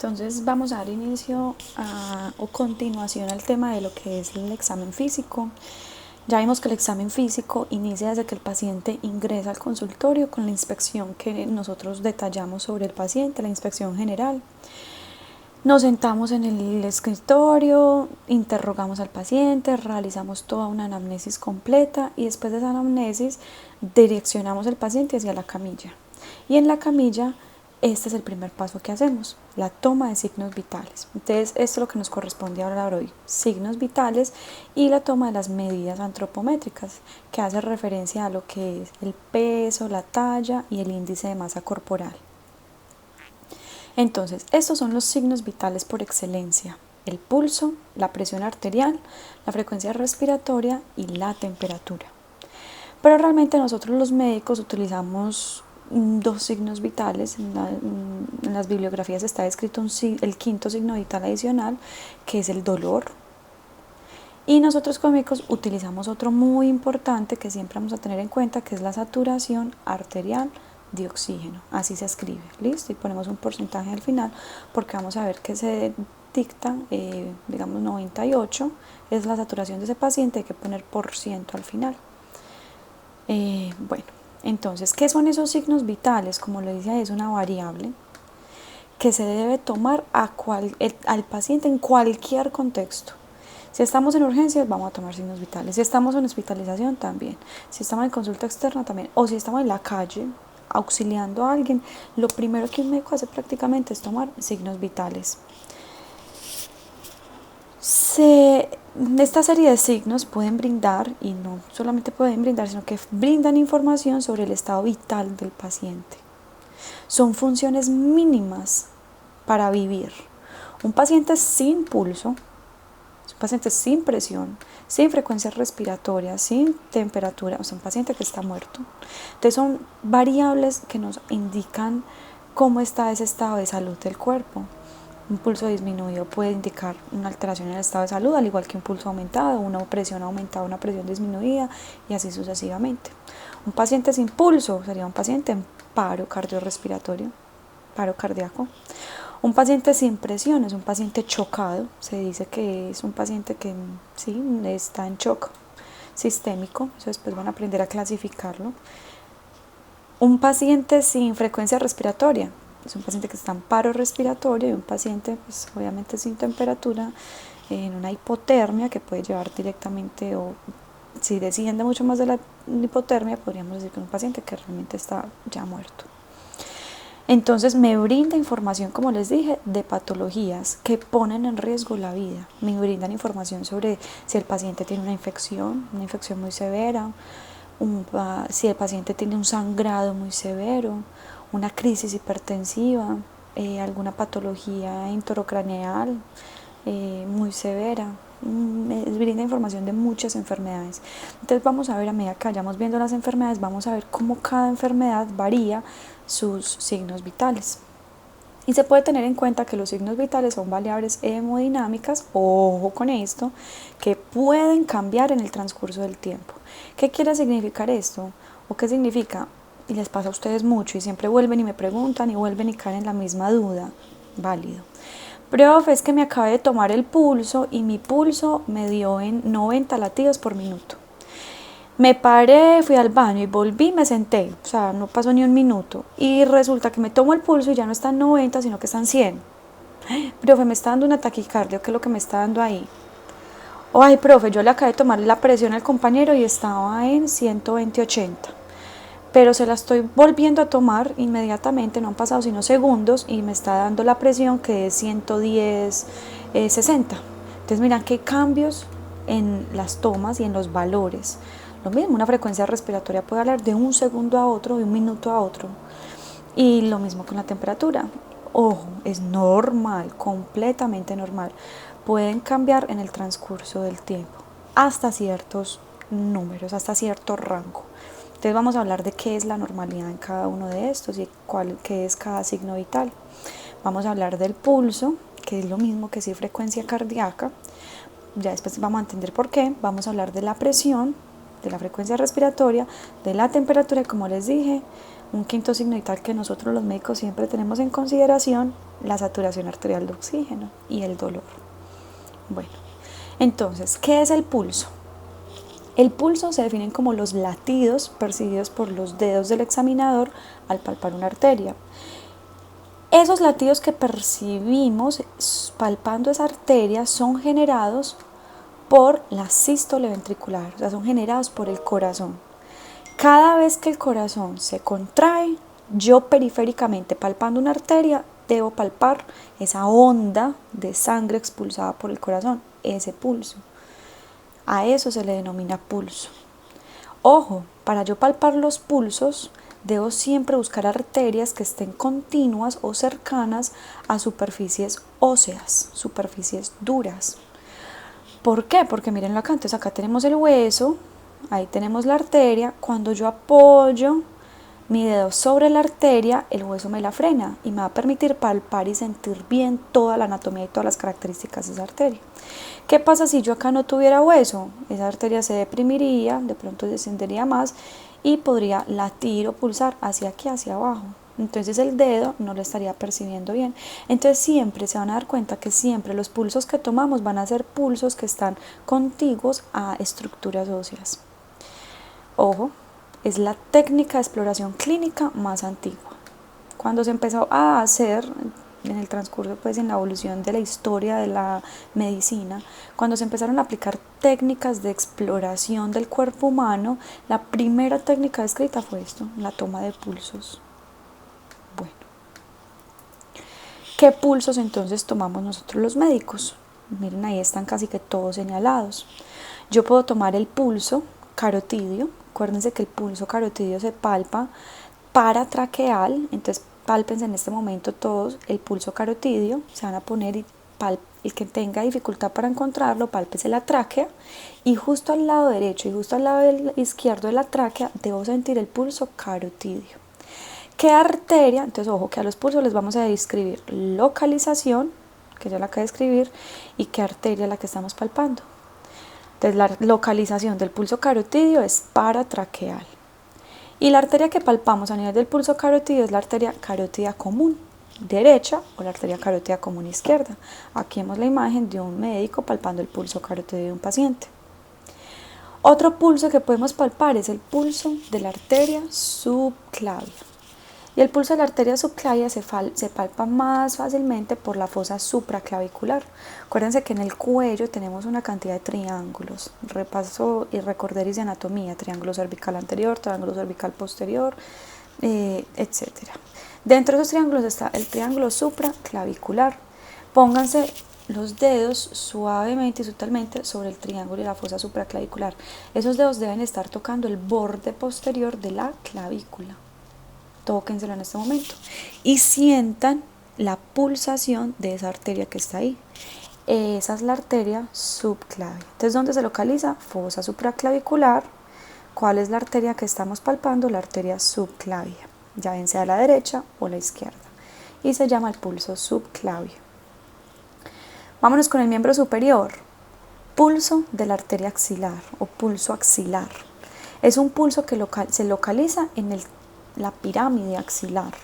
Entonces vamos a dar inicio o continuación al tema de lo que es el examen físico. Ya vimos que el examen físico inicia desde que el paciente ingresa al consultorio con la inspección que nosotros detallamos sobre el paciente, la inspección general. Nos sentamos en el escritorio, interrogamos al paciente, realizamos toda una anamnesis completa y después de esa anamnesis direccionamos al paciente hacia la camilla. Y en la camilla, este es el primer paso que hacemos, la toma de signos vitales. Entonces, esto es lo que nos corresponde hablar hoy, signos vitales y la toma de las medidas antropométricas, que hace referencia a lo que es el peso, la talla y el índice de masa corporal. Entonces, estos son los signos vitales por excelencia: el pulso, la presión arterial, la frecuencia respiratoria y la temperatura. Pero realmente nosotros los médicos utilizamos dos signos vitales. En las bibliografías está escrito el quinto signo vital adicional, que es el dolor. Y nosotros como médicos utilizamos otro muy importante que siempre vamos a tener en cuenta, que es la saturación arterial de oxígeno. Así se escribe, listo, y ponemos un porcentaje al final porque vamos a ver que se dicta, digamos 98 es la saturación de ese paciente, hay que poner % al final. Bueno, entonces, ¿qué son esos signos vitales? Como le decía, es una variable que se debe tomar al paciente en cualquier contexto. Si estamos en urgencias, vamos a tomar signos vitales. Si estamos en hospitalización, también. Si estamos en consulta externa, también. O si estamos en la calle auxiliando a alguien, lo primero que un médico hace prácticamente es tomar signos vitales. Esta serie de signos pueden brindar, y no solamente pueden brindar, sino que brindan información sobre el estado vital del paciente. Son funciones mínimas para vivir. Un paciente sin pulso, un paciente sin presión, sin frecuencia respiratoria, sin temperatura, o sea, un paciente que está muerto. Entonces son variables que nos indican cómo está ese estado de salud del cuerpo. Un pulso disminuido puede indicar una alteración en el estado de salud, al igual que un pulso aumentado, una presión aumentada, una presión disminuida y así sucesivamente. Un paciente sin pulso sería un paciente en paro cardiorrespiratorio, paro cardíaco. Un paciente sin presión es un paciente chocado, se dice que es un paciente que sí está en shock sistémico, eso después van a aprender a clasificarlo. Un paciente sin frecuencia respiratoria es un paciente que está en paro respiratorio, y un paciente pues obviamente sin temperatura, en una hipotermia que puede llevar directamente, o si desciende mucho más de la hipotermia, podríamos decir que es un paciente que realmente está ya muerto. Entonces me brinda información, como les dije, de patologías que ponen en riesgo la vida. Me brindan información sobre si el paciente tiene una infección muy severa, si el paciente tiene un sangrado muy severo, una crisis hipertensiva, alguna patología intorocraneal muy severa. Me brinda información de muchas enfermedades. Entonces vamos a ver, a medida que vayamos viendo las enfermedades, vamos a ver cómo cada enfermedad varía sus signos vitales. Y se puede tener en cuenta que los signos vitales son variables hemodinámicas, ojo con esto, que pueden cambiar en el transcurso del tiempo. ¿Qué quiere significar esto? ¿O qué significa? Y les pasa a ustedes mucho y siempre vuelven y me preguntan y vuelven y caen en la misma duda. Válido. Profe, es que me acabé de tomar el pulso y mi pulso me dio en 90 latidos por minuto. Me paré, fui al baño y volví, me senté, o sea, no pasó ni un minuto. Y resulta que me tomo el pulso y ya no está en 90, sino que está en 100. Profe, me está dando una taquicardia, ¿qué es lo que me está dando ahí? Ay, profe, yo le acabé de tomar la presión al compañero y estaba en 120/80. Pero se la estoy volviendo a tomar inmediatamente, no han pasado sino segundos, y me está dando la presión que es 110/60. Entonces miran qué cambios en las tomas y en los valores. Lo mismo, una frecuencia respiratoria puede hablar de un segundo a otro, de un minuto a otro. Y lo mismo con la temperatura. Ojo, es normal, completamente normal. Pueden cambiar en el transcurso del tiempo, hasta ciertos números, hasta cierto rango. Entonces vamos a hablar de qué es la normalidad en cada uno de estos y qué es cada signo vital. Vamos a hablar del pulso, que es lo mismo que si frecuencia cardíaca. Ya después vamos a entender por qué. Vamos a hablar de la presión, de la frecuencia respiratoria, de la temperatura, como les dije, un quinto signo vital que nosotros los médicos siempre tenemos en consideración, la saturación arterial de oxígeno y el dolor. Bueno, entonces, ¿qué es el pulso? El pulso se define como los latidos percibidos por los dedos del examinador al palpar una arteria. Esos latidos que percibimos palpando esa arteria son generados por la sístole ventricular, o sea, son generados por el corazón. Cada vez que el corazón se contrae, yo periféricamente palpando una arteria, debo palpar esa onda de sangre expulsada por el corazón, ese pulso. A eso se le denomina pulso. Ojo, para yo palpar los pulsos, debo siempre buscar arterias que estén continuas o cercanas a superficies óseas, superficies duras. ¿Por qué? Porque mírenlo acá, entonces acá tenemos el hueso, ahí tenemos la arteria. Cuando yo apoyo mi dedo sobre la arteria, el hueso me la frena y me va a permitir palpar y sentir bien toda la anatomía y todas las características de esa arteria. ¿Qué pasa si yo acá no tuviera hueso? Esa arteria se deprimiría, de pronto descendería más y podría latir o pulsar hacia aquí, hacia abajo. Entonces el dedo no lo estaría percibiendo bien. Entonces siempre se van a dar cuenta que siempre los pulsos que tomamos van a ser pulsos que están contiguos a estructuras óseas. Ojo, es la técnica de exploración clínica más antigua. Cuando se empezó a hacer en el transcurso, pues en la evolución de la historia de la medicina, cuando se empezaron a aplicar técnicas de exploración del cuerpo humano, la primera técnica descrita fue esto, la toma de pulsos. Bueno, ¿qué pulsos entonces tomamos nosotros los médicos? Miren, ahí están casi que todos señalados. Yo puedo tomar el pulso carotidio. Acuérdense que el pulso carotidio se palpa paratraqueal, entonces pálpense en este momento todos el pulso carotidio, se van a poner y el que tenga dificultad para encontrarlo, pálpese la tráquea y justo al lado derecho y justo al lado izquierdo de la tráquea debo sentir el pulso carotidio. ¿Qué arteria? Entonces ojo que a los pulsos les vamos a describir localización, que ya la acabo de escribir, y qué arteria es la que estamos palpando. Entonces la localización del pulso carotidio es paratraqueal. Y la arteria que palpamos a nivel del pulso carotidio es la arteria carótida común derecha o la arteria carótida común izquierda. Aquí vemos la imagen de un médico palpando el pulso carotidio de un paciente. Otro pulso que podemos palpar es el pulso de la arteria subclavia. Y el pulso de la arteria subclavia se palpa más fácilmente por la fosa supraclavicular. Acuérdense que en el cuello tenemos una cantidad de triángulos. Repaso y recorderis de anatomía: triángulo cervical anterior, triángulo cervical posterior, etc. Dentro de esos triángulos está el triángulo supraclavicular. Pónganse los dedos suavemente y sutilmente sobre el triángulo y la fosa supraclavicular. Esos dedos deben estar tocando el borde posterior de la clavícula. Tóquenselo en este momento y sientan la pulsación de esa arteria que está ahí. Esa es la arteria subclavia. Entonces, ¿dónde se localiza? Fosa supraclavicular. ¿Cuál es la arteria que estamos palpando? La arteria subclavia, ya bien sea a la derecha o a la izquierda, y se llama el pulso subclavio. Vámonos con el miembro superior. Pulso de la arteria axilar o pulso axilar. Es un pulso que se localiza en la pirámide axilar,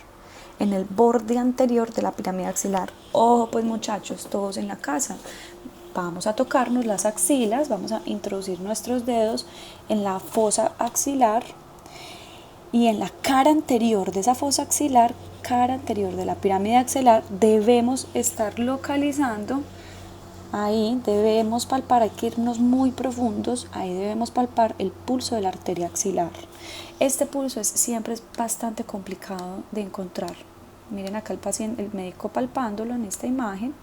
en el borde anterior de la pirámide axilar. Ojo pues muchachos, todos en la casa, vamos a tocarnos las axilas, vamos a introducir nuestros dedos en la fosa axilar y en la cara anterior de esa fosa axilar, cara anterior de la pirámide axilar, debemos estar localizando. Ahí debemos palpar, hay que irnos muy profundos, ahí debemos palpar el pulso de la arteria axilar. Este pulso siempre es bastante complicado de encontrar. Miren acá el paciente, el médico palpándolo en esta imagen,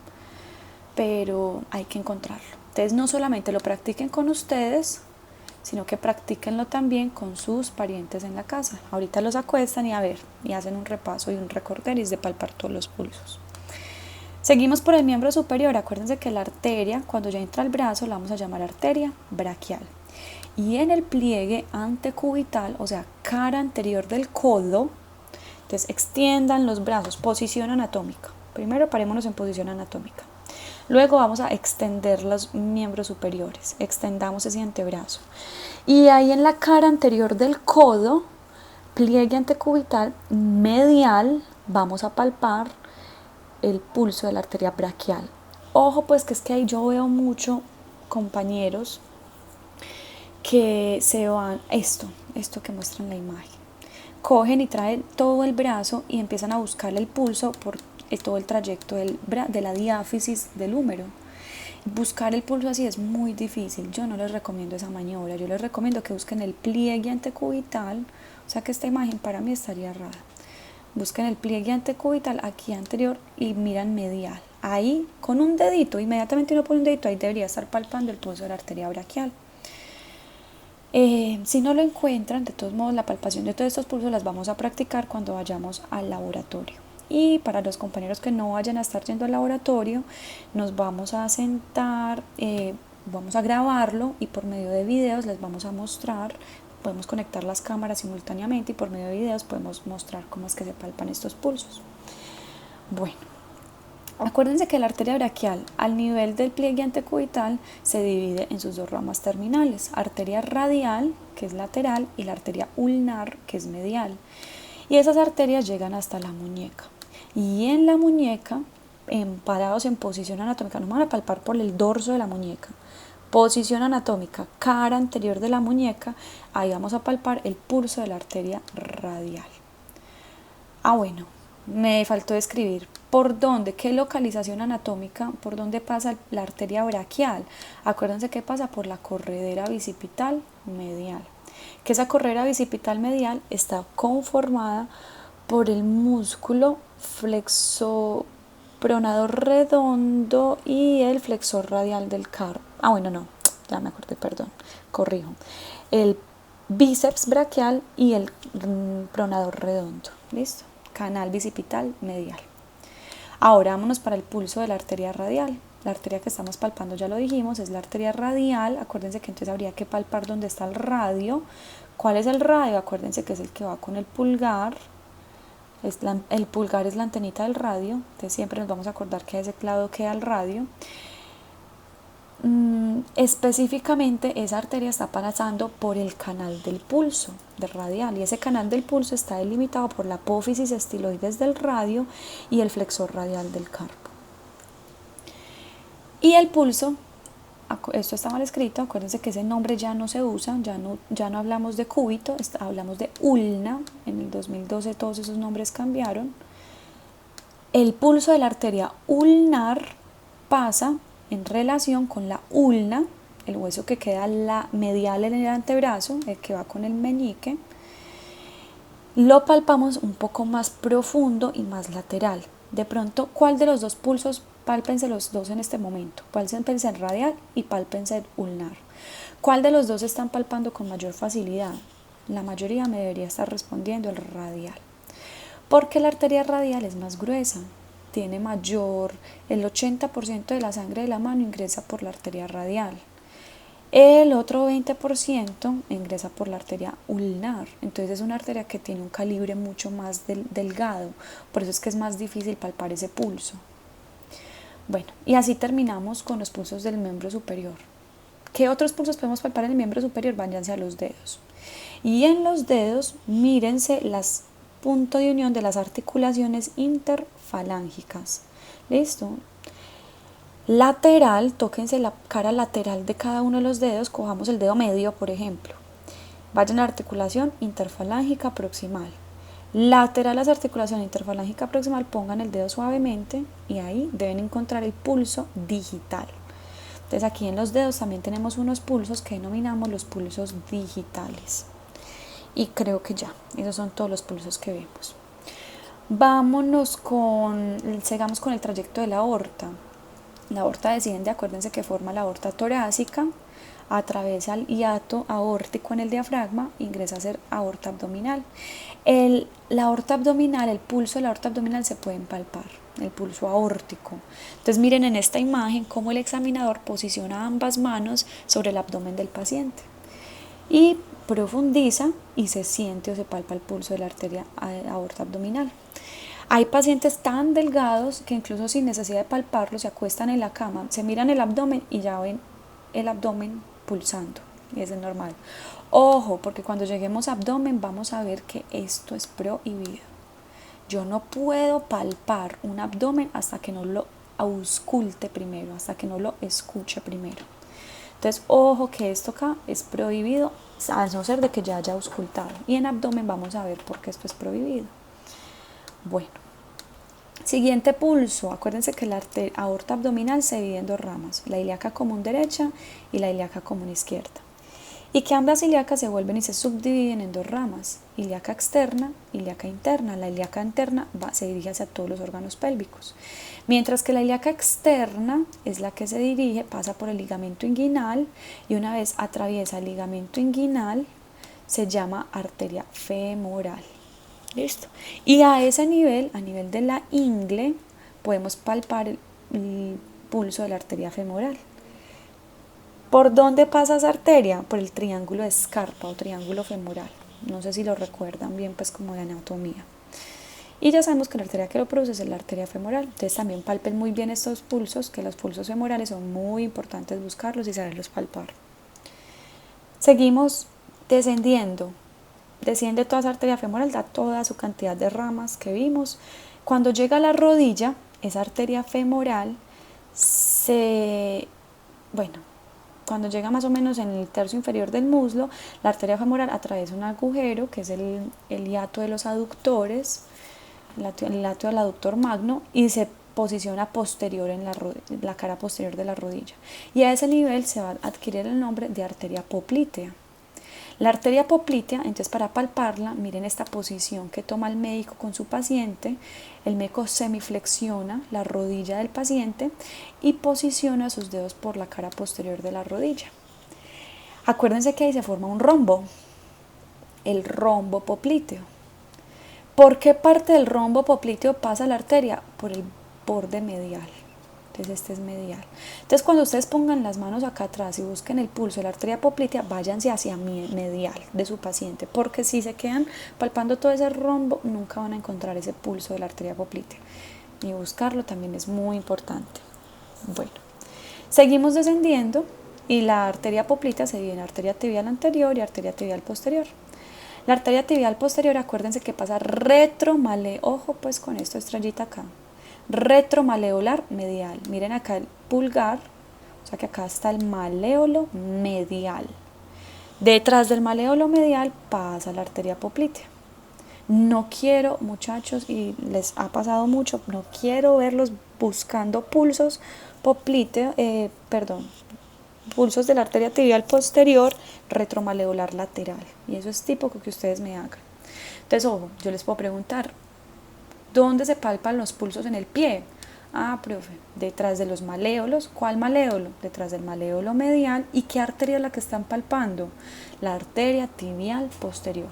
pero hay que encontrarlo. Entonces no solamente lo practiquen con ustedes, sino que practíquenlo también con sus parientes en la casa. Ahorita los acuestan y hacen un repaso y un recorderis de palpar todos los pulsos. Seguimos por el miembro superior. Acuérdense que la arteria, cuando ya entra al brazo, la vamos a llamar arteria braquial. Y en el pliegue antecubital, o sea, cara anterior del codo, entonces extiendan los brazos, posición anatómica. Primero parémonos en posición anatómica. Luego vamos a extender los miembros superiores, extendamos ese antebrazo. Y ahí en la cara anterior del codo, pliegue antecubital medial, vamos a palpar el pulso de la arteria braquial. Ojo, pues que es que ahí yo veo mucho compañeros que se van, esto que muestran la imagen, cogen y traen todo el brazo y empiezan a buscar el pulso por todo el trayecto de la diáfisis del húmero. Buscar el pulso así es muy difícil. Yo no les recomiendo esa maniobra. Yo les recomiendo que busquen el pliegue antecubital. O sea que esta imagen para mí estaría rara. Busquen el pliegue antecubital aquí anterior y miran medial. Ahí con un dedito, inmediatamente uno pone un dedito, ahí debería estar palpando el pulso de la arteria braquial. Si no lo encuentran, de todos modos la palpación de todos estos pulsos las vamos a practicar cuando vayamos al laboratorio. Y para los compañeros que no vayan a estar yendo al laboratorio, nos vamos a sentar, vamos a grabarlo y por medio de videos les vamos a mostrar, podemos conectar las cámaras simultáneamente y por medio de videos podemos mostrar cómo es que se palpan estos pulsos. Bueno, acuérdense que la arteria braquial al nivel del pliegue antecubital se divide en sus dos ramas terminales, arteria radial, que es lateral, y la arteria ulnar, que es medial. Y esas arterias llegan hasta la muñeca. Y en la muñeca, parados en posición anatómica, nos van a palpar por el dorso de la muñeca. Posición anatómica, cara anterior de la muñeca, ahí vamos a palpar el pulso de la arteria radial. Bueno, me faltó describir por dónde, qué localización anatómica, por dónde pasa la arteria braquial. Acuérdense que pasa por la corredera bicipital medial. Que esa corredera bicipital medial está conformada por el músculo flexopronador redondo y el flexor radial del carpo. Bueno, no, ya me acordé, perdón, corrijo. El bíceps braquial y el pronador redondo. ¿Listo? Canal bicipital medial. Ahora vámonos para el pulso de la arteria radial. La arteria que estamos palpando, ya lo dijimos, es la arteria radial. Acuérdense que entonces habría que palpar donde está el radio. ¿Cuál es el radio? Acuérdense que es el que va con el pulgar. El pulgar es la antenita del radio. Entonces siempre nos vamos a acordar que a ese lado queda el radio. Específicamente esa arteria está pasando por el canal del pulso del radial y ese canal del pulso está delimitado por la apófisis estiloides del radio y el flexor radial del carpo. Y el pulso, esto está mal escrito, acuérdense que ese nombre ya no se usa, ya no hablamos de cúbito, hablamos de ulna. En el 2012 todos esos nombres cambiaron. El pulso de la arteria ulnar pasa en relación con la ulna, el hueso que queda medial en el antebrazo, el que va con el meñique. Lo palpamos un poco más profundo y más lateral. De pronto, ¿cuál de los dos pulsos? Pálpense los dos en este momento. Pálpense el radial y pálpense el ulnar. ¿Cuál de los dos están palpando con mayor facilidad? La mayoría me debería estar respondiendo el radial. Porque la arteria radial es más gruesa, tiene el 80% de la sangre de la mano ingresa por la arteria radial. El otro 20% ingresa por la arteria ulnar. Entonces es una arteria que tiene un calibre mucho más delgado. Por eso es que es más difícil palpar ese pulso. Bueno, y así terminamos con los pulsos del miembro superior. ¿Qué otros pulsos podemos palpar en el miembro superior? Váyanse a los dedos. Y en los dedos, mírense las punto de unión de las articulaciones interfalángicas. ¿Listo? Lateral, tóquense la cara lateral de cada uno de los dedos, cojamos el dedo medio, por ejemplo. Vayan a la articulación interfalángica proximal. Lateral a la articulación interfalángica proximal, pongan el dedo suavemente y ahí deben encontrar el pulso digital. Entonces aquí en los dedos también tenemos unos pulsos que denominamos los pulsos digitales. Y creo que ya, esos son todos los pulsos que vemos. Sigamos con el trayecto de la aorta. La aorta desciende, acuérdense que forma la aorta torácica, atraviesa el hiato aórtico en el diafragma, ingresa a ser aorta abdominal. La aorta abdominal, el pulso de la aorta abdominal se pueden palpar, el pulso aórtico. Entonces miren en esta imagen cómo el examinador posiciona ambas manos sobre el abdomen del paciente y profundiza y se siente o se palpa el pulso de la arteria aorta abdominal. Hay pacientes tan delgados que incluso sin necesidad de palparlo se acuestan en la cama, se miran el abdomen y ya ven el abdomen pulsando, y eso es normal. Ojo, porque cuando lleguemos a abdomen vamos a ver que esto es prohibido. Yo no puedo palpar un abdomen hasta que no lo ausculte primero, hasta que no lo escuche primero. Entonces, ojo que esto acá es prohibido, a no ser de que ya haya auscultado. Y en abdomen vamos a ver por qué esto es prohibido. Bueno, siguiente pulso. Acuérdense que la aorta abdominal se divide en dos ramas, la ilíaca común derecha y la ilíaca común izquierda. Y que ambas ilíacas se vuelven y se subdividen en dos ramas, ilíaca externa, ilíaca interna. La ilíaca interna se dirige hacia todos los órganos pélvicos, mientras que la ilíaca externa es la que se dirige, pasa por el ligamento inguinal y una vez atraviesa el ligamento inguinal se llama arteria femoral. ¿Listo? Y a ese nivel, a nivel de la ingle, podemos palpar el pulso de la arteria femoral. ¿Por dónde pasa esa arteria? Por el triángulo de Scarpa o triángulo femoral. No sé si lo recuerdan bien, pues como de anatomía. Y ya sabemos que la arteria que lo produce es la arteria femoral. Entonces también palpen muy bien estos pulsos, que los pulsos femorales son muy importantes buscarlos y saberlos palpar. Seguimos descendiendo. Desciende toda esa arteria femoral, da toda su cantidad de ramas que vimos. Cuando llega a la rodilla, esa arteria femoral cuando llega más o menos en el tercio inferior del muslo, la arteria femoral atraviesa un agujero que es el hiato de los aductores, el hiato del aductor magno, y se posiciona posterior en la cara posterior de la rodilla. Y a ese nivel se va a adquirir el nombre de arteria poplitea. La arteria poplitea, entonces para palparla, miren esta posición que toma el médico con su paciente. El médico semiflexiona la rodilla del paciente y posiciona sus dedos por la cara posterior de la rodilla. Acuérdense que ahí se forma un rombo, el rombo popliteo. ¿Por qué parte del rombo popliteo pasa la arteria? Por el borde medial. Entonces este es medial. Entonces cuando ustedes pongan las manos acá atrás y busquen el pulso de la arteria poplitea, váyanse hacia medial de su paciente, porque si se quedan palpando todo ese rombo, nunca van a encontrar ese pulso de la arteria poplitea. Y buscarlo también es muy importante. Bueno, seguimos descendiendo y la arteria poplitea se divide en arteria tibial anterior y arteria tibial posterior. La arteria tibial posterior, acuérdense que pasa ojo pues con esto, estrellita acá, retromaleolar medial. Miren acá el pulgar, o sea que acá está el maléolo medial. Detrás del maléolo medial pasa la arteria poplitea. No quiero, muchachos, y les ha pasado mucho, no quiero verlos buscando pulsos pulsos de la arteria tibial posterior retromaleolar lateral. Y eso es típico que ustedes me hagan. Entonces, ojo, yo les puedo preguntar, ¿dónde se palpan los pulsos en el pie? Ah, profe, detrás de los maléolos. ¿Cuál maléolo? Detrás del maléolo medial. ¿Y qué arteria es la que están palpando? La arteria tibial posterior.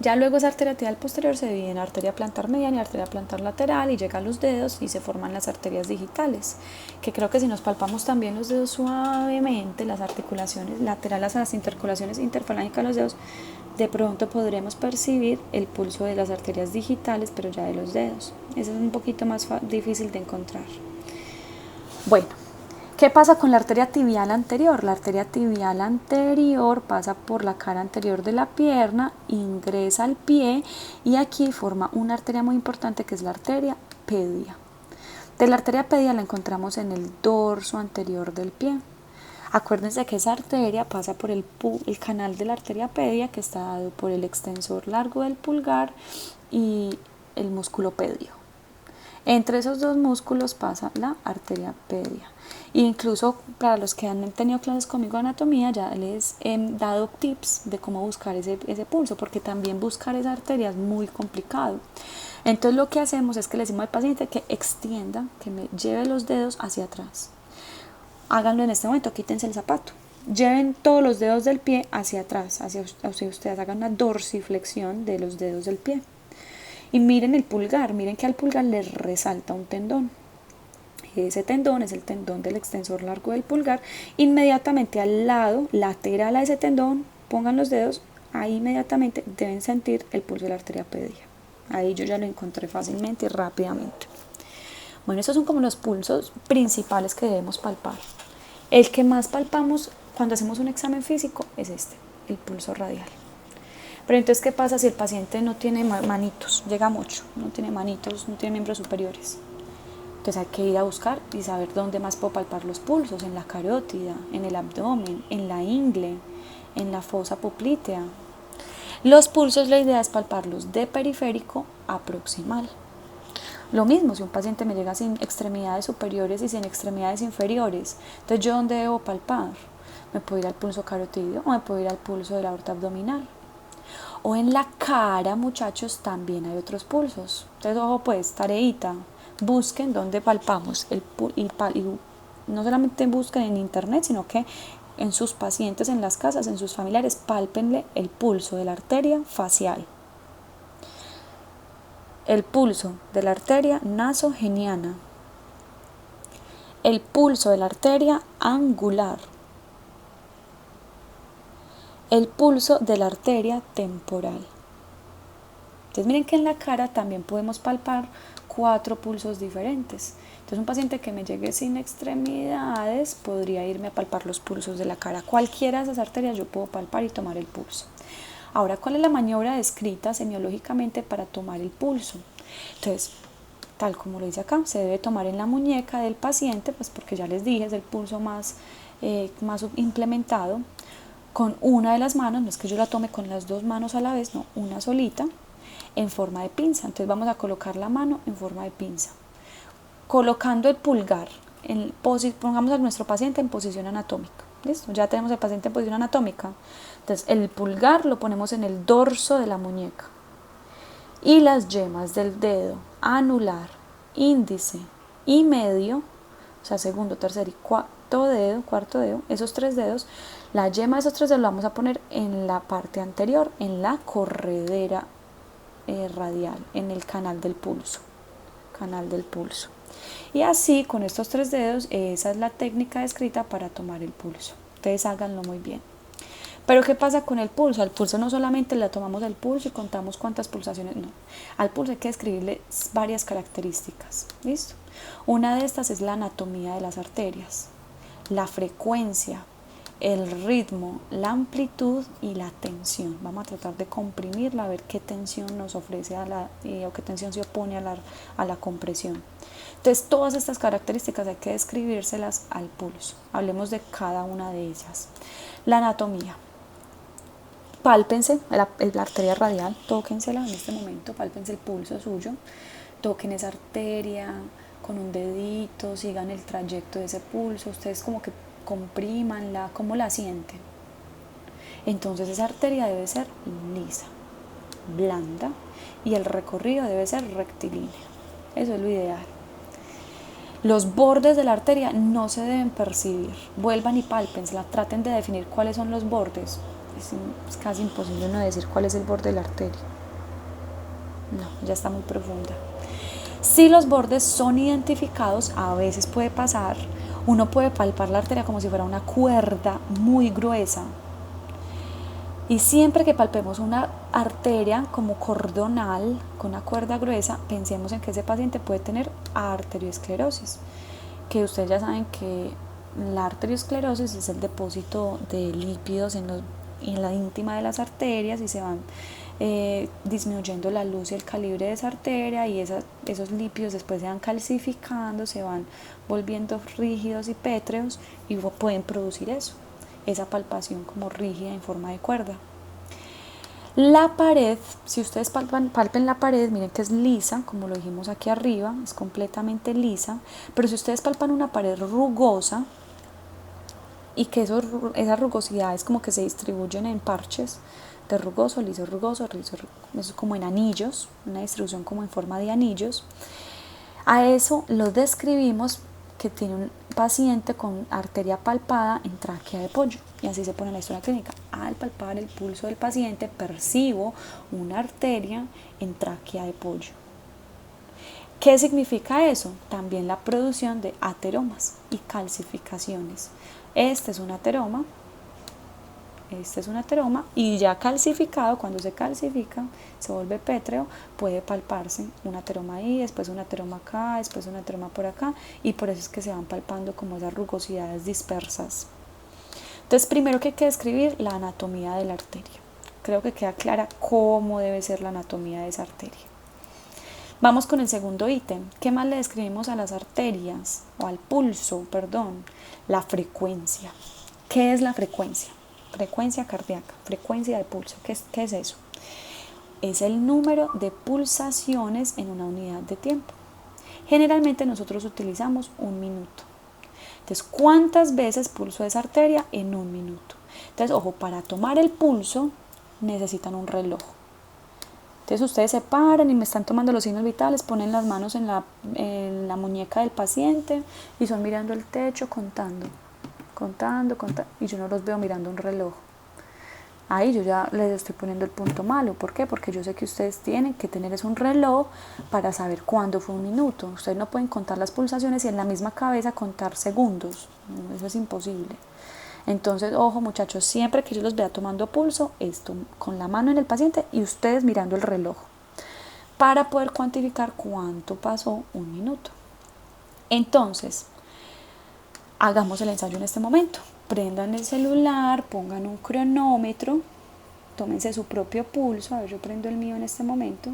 Ya luego esa arteria tibial posterior se divide en arteria plantar medial y arteria plantar lateral y llega a los dedos y se forman las arterias digitales, que creo que si nos palpamos también los dedos suavemente, las articulaciones laterales a las intercalaciones interfalángicas de los dedos, de pronto podremos percibir el pulso de las arterias digitales, pero ya de los dedos. Eso es un poquito más difícil de encontrar. Bueno, ¿qué pasa con la arteria tibial anterior? La arteria tibial anterior pasa por la cara anterior de la pierna, ingresa al pie y aquí forma una arteria muy importante que es la arteria pedia. De la arteria pedia la encontramos en el dorso anterior del pie. Acuérdense que esa arteria pasa por el canal de la arteria pedia, que está dado por el extensor largo del pulgar y el músculo pedio. Entre esos dos músculos pasa la arteria pedia. Incluso para los que han tenido clases conmigo de anatomía, ya les he dado tips de cómo buscar ese pulso, porque también buscar esa arteria es muy complicado. Entonces lo que hacemos es que le decimos al paciente que extienda, que me lleve los dedos hacia atrás. Háganlo en este momento, quítense el zapato. Lleven todos los dedos del pie hacia atrás, hacia ustedes, hagan una dorsiflexión de los dedos del pie. Y miren el pulgar, miren que al pulgar les resalta un tendón. Ese tendón es el tendón del extensor largo del pulgar. Inmediatamente al lado lateral a ese tendón, pongan los dedos, ahí inmediatamente deben sentir el pulso de la arteria pedia. Ahí yo ya lo encontré fácilmente y rápidamente. Bueno, esos son como los pulsos principales que debemos palpar. El que más palpamos cuando hacemos un examen físico es el pulso radial. Pero entonces, ¿qué pasa si el paciente no tiene manitos? Llega mucho, no tiene manitos, no tiene miembros superiores. Entonces hay que ir a buscar y saber dónde más puedo palpar los pulsos, en la carótida, en el abdomen, en la ingle, en la fosa poplitea. Los pulsos, la idea es palparlos de periférico a proximal. Lo mismo, si un paciente me llega sin extremidades superiores y sin extremidades inferiores, entonces ¿yo dónde debo palpar? Me puedo ir al pulso carotídeo o me puedo ir al pulso de la aorta abdominal. O en la cara, muchachos, también hay otros pulsos. Entonces, ojo pues, tareita, busquen dónde palpamos y no solamente busquen en internet, sino que en sus pacientes, en las casas, en sus familiares, pálpenle el pulso de la arteria facial, el pulso de la arteria nasogeniana, el pulso de la arteria angular, el pulso de la arteria temporal. Entonces miren que en la cara también podemos palpar 4 pulsos diferentes. Entonces un paciente que me llegue sin extremidades podría irme a palpar los pulsos de la cara. Cualquiera de esas arterias yo puedo palpar y tomar el pulso. Ahora, ¿cuál es la maniobra descrita semiológicamente para tomar el pulso? Entonces, tal como lo dice acá, se debe tomar en la muñeca del paciente, pues porque ya les dije, es el pulso más implementado, con una de las manos, no es que yo la tome con las 2 manos a la vez, no, una solita, en forma de pinza. Entonces vamos a colocar la mano en forma de pinza, colocando el pulgar, pongamos a nuestro paciente en posición anatómica. ¿Listo? Ya tenemos al paciente en posición anatómica. Entonces el pulgar lo ponemos en el dorso de la muñeca y las yemas del dedo anular, índice y medio, o sea, segundo, tercer y cuarto dedo, esos 3 dedos, la yema de esos 3 dedos la vamos a poner en la parte anterior, en la corredera radial, en el canal del pulso. Y así, con estos 3 dedos, esa es la técnica descrita para tomar el pulso. Ustedes háganlo muy bien. Pero ¿qué pasa con el pulso? Al pulso no solamente le tomamos el pulso y contamos cuántas pulsaciones, no. Al pulso hay que describirle varias características. ¿Listo? Una de estas es la anatomía de las arterias, la frecuencia, el ritmo, la amplitud y la tensión. Vamos a tratar de comprimirla, a ver qué tensión nos ofrece o qué tensión se opone a la compresión. Entonces, todas estas características hay que describírselas al pulso. Hablemos de cada una de ellas. La anatomía. Pálpense la arteria radial, tóquensela en este momento, pálpense el pulso suyo, toquen esa arteria con un dedito, sigan el trayecto de ese pulso, ustedes como que comprímanla, ¿cómo la sienten? Entonces esa arteria debe ser lisa, blanda, y el recorrido debe ser rectilíneo. Eso es lo ideal. Los bordes de la arteria no se deben percibir. Vuelvan y pálpensela, traten de definir cuáles son los bordes. Es casi imposible no decir cuál es el borde de la arteria. No, ya está muy profunda. Si los bordes son identificados, a veces puede pasar, uno puede palpar la arteria como si fuera una cuerda muy gruesa. Y siempre que palpemos una arteria como cordonal, con una cuerda gruesa, pensemos en que ese paciente puede tener arteriosclerosis, que ustedes ya saben que la arteriosclerosis es el depósito de lípidos en la íntima de las arterias y se van disminuyendo la luz y el calibre de esa arteria y esos lípidos después se van calcificando, se van volviendo rígidos y pétreos y pueden producir esa palpación como rígida en forma de cuerda. La pared, si ustedes palpen la pared, miren que es lisa, como lo dijimos aquí arriba, es completamente lisa, pero si ustedes palpan una pared rugosa y que esas rugosidades como que se distribuyen en parches de rugoso, liso, rugoso, liso, eso es como en anillos, una distribución como en forma de anillos, a eso lo describimos que tiene un paciente con arteria palpada en tráquea de pollo, y así se pone en la historia clínica. Al palpar el pulso del paciente percibo una arteria en tráquea de pollo. ¿Qué significa eso? También la producción de ateromas y calcificaciones. Este es un ateroma y ya calcificado, cuando se calcifica, se vuelve pétreo, puede palparse un ateroma ahí, después un ateroma acá, después un ateroma por acá, y por eso es que se van palpando como esas rugosidades dispersas. Entonces, primero que hay que describir la anatomía de la arteria, creo que queda clara cómo debe ser la anatomía de esa arteria. Vamos con el segundo ítem. ¿Qué más le describimos a las arterias o al pulso, perdón? La frecuencia. ¿Qué es la frecuencia? Frecuencia cardíaca, frecuencia de pulso. ¿Qué es eso? Es el número de pulsaciones en una unidad de tiempo. Generalmente nosotros utilizamos un minuto. Entonces, ¿cuántas veces pulso esa arteria en un minuto? Entonces, ojo, para tomar el pulso necesitan un reloj. Entonces ustedes se paran y me están tomando los signos vitales, ponen las manos en la muñeca del paciente y son mirando el techo, contando, y yo no los veo mirando un reloj. Ahí yo ya les estoy poniendo el punto malo. ¿Por qué? Porque yo sé que ustedes tienen que tener un reloj para saber cuándo fue un minuto. Ustedes no pueden contar las pulsaciones y en la misma cabeza contar segundos. Eso es imposible. Entonces, ojo muchachos, siempre que yo los vea tomando pulso, esto con la mano en el paciente y ustedes mirando el reloj para poder cuantificar cuánto pasó un minuto. Entonces, hagamos el ensayo en este momento. Prendan el celular, pongan un cronómetro, tómense su propio pulso. A ver, yo prendo el mío en este momento.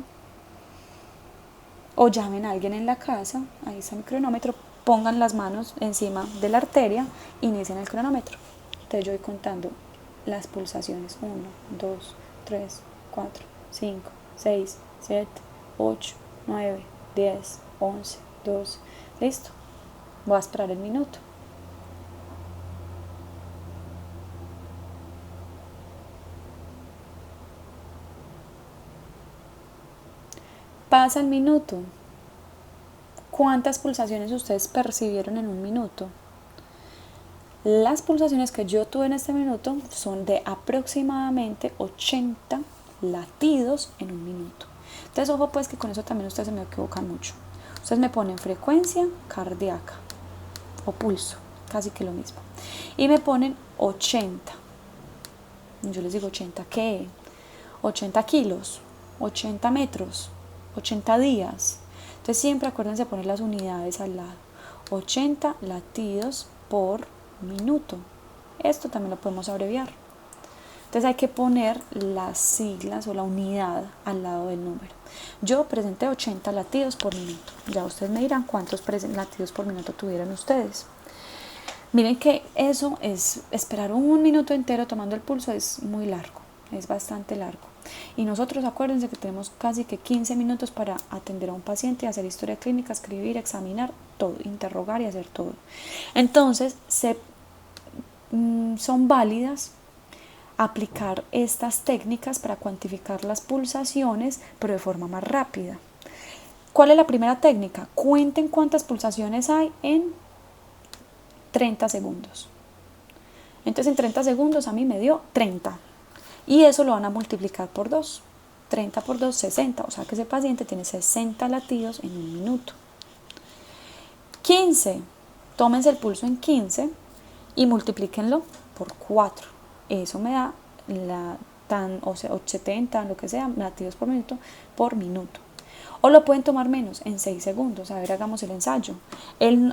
O llamen a alguien en la casa, ahí está mi cronómetro, pongan las manos encima de la arteria, inicien el cronómetro. Entonces yo voy contando las pulsaciones. 1, 2, 3, 4, 5, 6, 7, 8, 9, 10, 11, 12. Listo. Voy a esperar el minuto. Pasa el minuto. ¿Cuántas pulsaciones ustedes percibieron en un minuto? Las pulsaciones que yo tuve en este minuto son de aproximadamente 80 latidos en un minuto. Entonces, ojo pues que con eso también ustedes se me equivocan mucho. Ustedes me ponen frecuencia cardíaca o pulso, casi que lo mismo. Y me ponen 80. Yo les digo 80, ¿qué? 80 kilos, 80 metros, 80 días. Entonces siempre acuérdense de poner las unidades al lado. 80 latidos por minuto. Esto también lo podemos abreviar. Entonces hay que poner las siglas o la unidad al lado del número. Yo presenté 80 latidos por minuto. Ya ustedes me dirán cuántos latidos por minuto tuvieron ustedes. Miren que eso es, esperar un minuto entero tomando el pulso es muy largo, es bastante largo. Y nosotros acuérdense que tenemos casi que 15 minutos para atender a un paciente, hacer historia clínica, escribir, examinar, todo, interrogar y hacer todo. Entonces, son válidas aplicar estas técnicas para cuantificar las pulsaciones, pero de forma más rápida. ¿Cuál es la primera técnica? Cuenten cuántas pulsaciones hay en 30 segundos. Entonces en 30 segundos a mí me dio 30. Y eso lo van a multiplicar por 2. 30 por 2, 60. O sea que ese paciente tiene 60 latidos en un minuto. 15. Tómense el pulso en 15 y multiplíquenlo por 4. Eso me da o 70, lo que sea, latidos por minuto. O lo pueden tomar menos, en 6 segundos. A ver, hagamos el ensayo.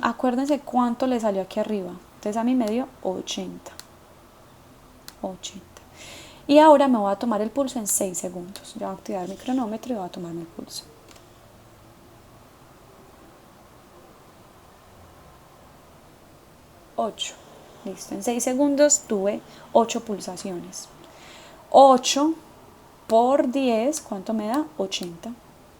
Acuérdense cuánto le salió aquí arriba. Entonces a mí me dio 80. Y ahora me voy a tomar el pulso en 6 segundos. Ya voy a activar mi cronómetro y voy a tomarme el pulso. 8. Listo, en 6 segundos tuve 8 pulsaciones. 8 por 10, ¿cuánto me da? 80.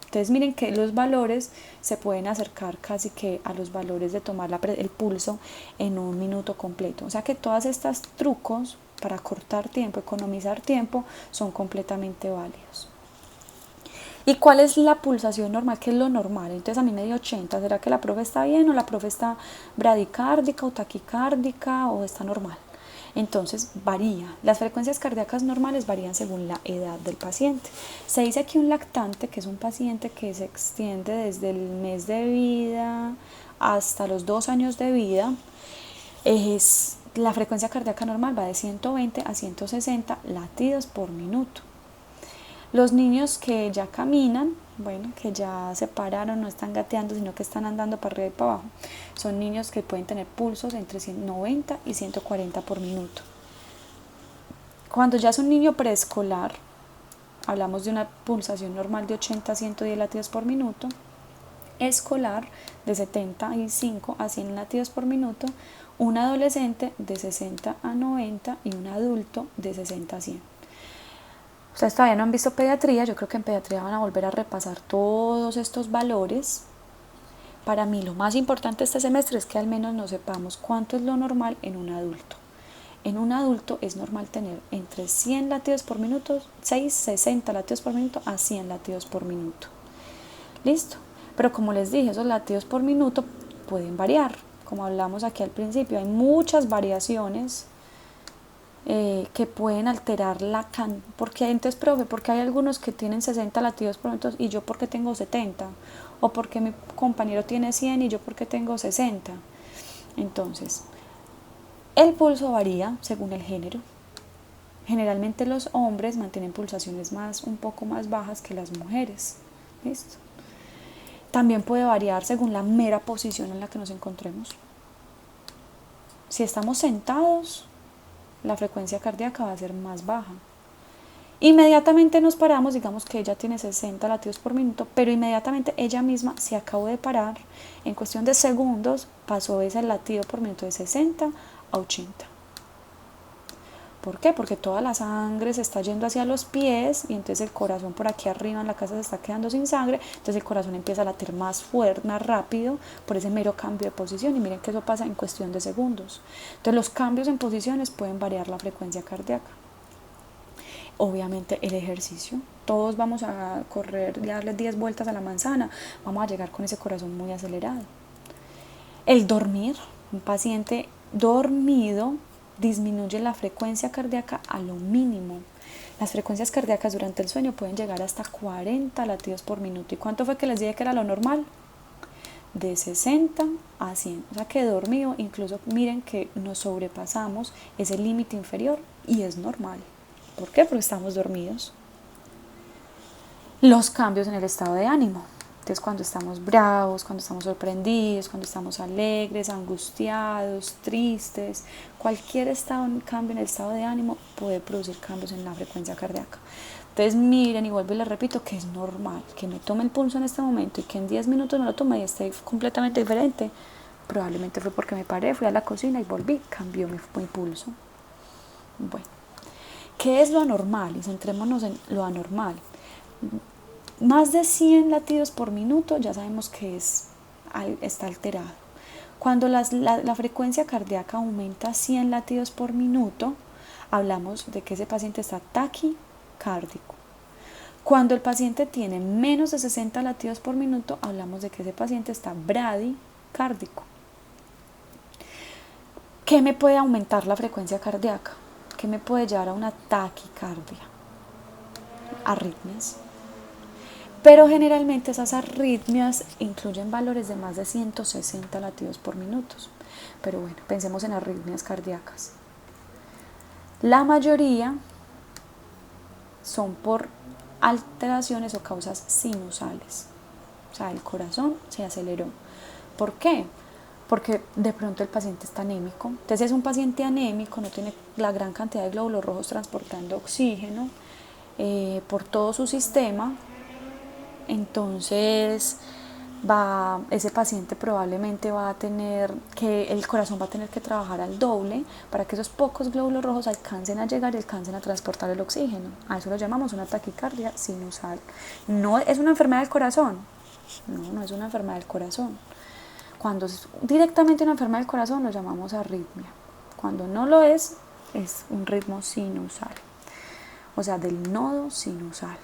Entonces miren que los valores se pueden acercar casi que a los valores de tomar el pulso en un minuto completo. O sea que todos estos trucos para cortar tiempo, economizar tiempo, son completamente válidos. ¿Y cuál es la pulsación normal? ¿Qué es lo normal? Entonces a mí me dio 80. ¿Será que la profe está bien o la profe está bradicárdica o taquicárdica o está normal? Entonces varía. Las frecuencias cardíacas normales varían según la edad del paciente. Se dice aquí un lactante, que es un paciente que se extiende desde el mes de vida hasta los 2 años de vida. La frecuencia cardíaca normal va de 120 a 160 latidos por minuto. Los niños que ya caminan, bueno, que ya se pararon, no están gateando, sino que están andando para arriba y para abajo, son niños que pueden tener pulsos entre 90 y 140 por minuto. Cuando ya es un niño preescolar, hablamos de una pulsación normal de 80 a 110 latidos por minuto, escolar de 75 a 100 latidos por minuto, un adolescente de 60 a 90 y un adulto de 60 a 100. Ustedes todavía no han visto pediatría, yo creo que en pediatría van a volver a repasar todos estos valores. Para mí lo más importante este semestre es que al menos nos sepamos cuánto es lo normal en un adulto. En un adulto es normal tener entre 100 latidos por minuto, 60 latidos por minuto a 100 latidos por minuto. ¿Listo? Pero como les dije, esos latidos por minuto pueden variar. Como hablamos aquí al principio, hay muchas variaciones que pueden alterar la porque entonces, profe, porque hay algunos que tienen 60 latidos por minuto y yo porque tengo 70, o porque mi compañero tiene 100 y yo porque tengo 60. Entonces, el pulso varía según el género. Generalmente los hombres mantienen pulsaciones un poco más bajas que las mujeres. ¿Listo? También puede variar según la mera posición en la que nos encontremos. Si estamos sentados, la frecuencia cardíaca va a ser más baja. Inmediatamente nos paramos, digamos que ella tiene 60 latidos por minuto, pero inmediatamente ella misma se acabó de parar, en cuestión de segundos pasó ese latido por minuto de 60 a 80. ¿Por qué? Porque toda la sangre se está yendo hacia los pies y entonces el corazón por aquí arriba en la casa se está quedando sin sangre, entonces el corazón empieza a latir más fuerte, más rápido por ese mero cambio de posición, y miren que eso pasa en cuestión de segundos. Entonces los cambios en posiciones pueden variar la frecuencia cardíaca. Obviamente el ejercicio, todos vamos a correr y darle 10 vueltas a la manzana, vamos a llegar con ese corazón muy acelerado. El dormir, un paciente dormido disminuye la frecuencia cardíaca a lo mínimo. Las frecuencias cardíacas durante el sueño pueden llegar hasta 40 latidos por minuto. ¿Y cuánto fue que les dije que era lo normal? De 60 a 100. O sea que dormido, incluso miren que nos sobrepasamos ese límite inferior y es normal. ¿Por qué? Porque estamos dormidos. Los cambios en el estado de ánimo. Entonces, cuando estamos bravos, cuando estamos sorprendidos, cuando estamos alegres, angustiados, tristes, cualquier cambio en el estado de ánimo puede producir cambios en la frecuencia cardíaca. Entonces, miren, y vuelvo y les repito que es normal que me tome el pulso en este momento y que en 10 minutos no lo tome y esté completamente diferente. Probablemente fue porque me paré, fui a la cocina y volví, cambió mi pulso. Bueno, ¿qué es lo anormal? Y centrémonos en lo anormal. Más de 100 latidos por minuto ya sabemos que está alterado. Cuando la frecuencia cardíaca aumenta a 100 latidos por minuto, hablamos de que ese paciente está taquicárdico. Cuando el paciente tiene menos de 60 latidos por minuto, hablamos de que ese paciente está bradicárdico. ¿Qué me puede aumentar la frecuencia cardíaca? ¿Qué me puede llevar a una taquicardia? Arritmias. Pero generalmente esas arritmias incluyen valores de más de 160 latidos por minuto. Pero bueno, pensemos en arritmias cardíacas. La mayoría son por alteraciones o causas sinusales. O sea, el corazón se aceleró. ¿Por qué? Porque de pronto el paciente está anémico. Entonces, si es un paciente anémico, no tiene la gran cantidad de glóbulos rojos transportando oxígeno por todo su sistema. Entonces ese paciente probablemente va a tener que, el corazón va a tener que trabajar al doble para que esos pocos glóbulos rojos alcancen a llegar y alcancen a transportar el oxígeno. A eso lo llamamos una taquicardia sinusal. No es una enfermedad del corazón, no es una enfermedad del corazón. Cuando es directamente una enfermedad del corazón lo llamamos arritmia. Cuando no lo es un ritmo sinusal, o sea, del nodo sinusal.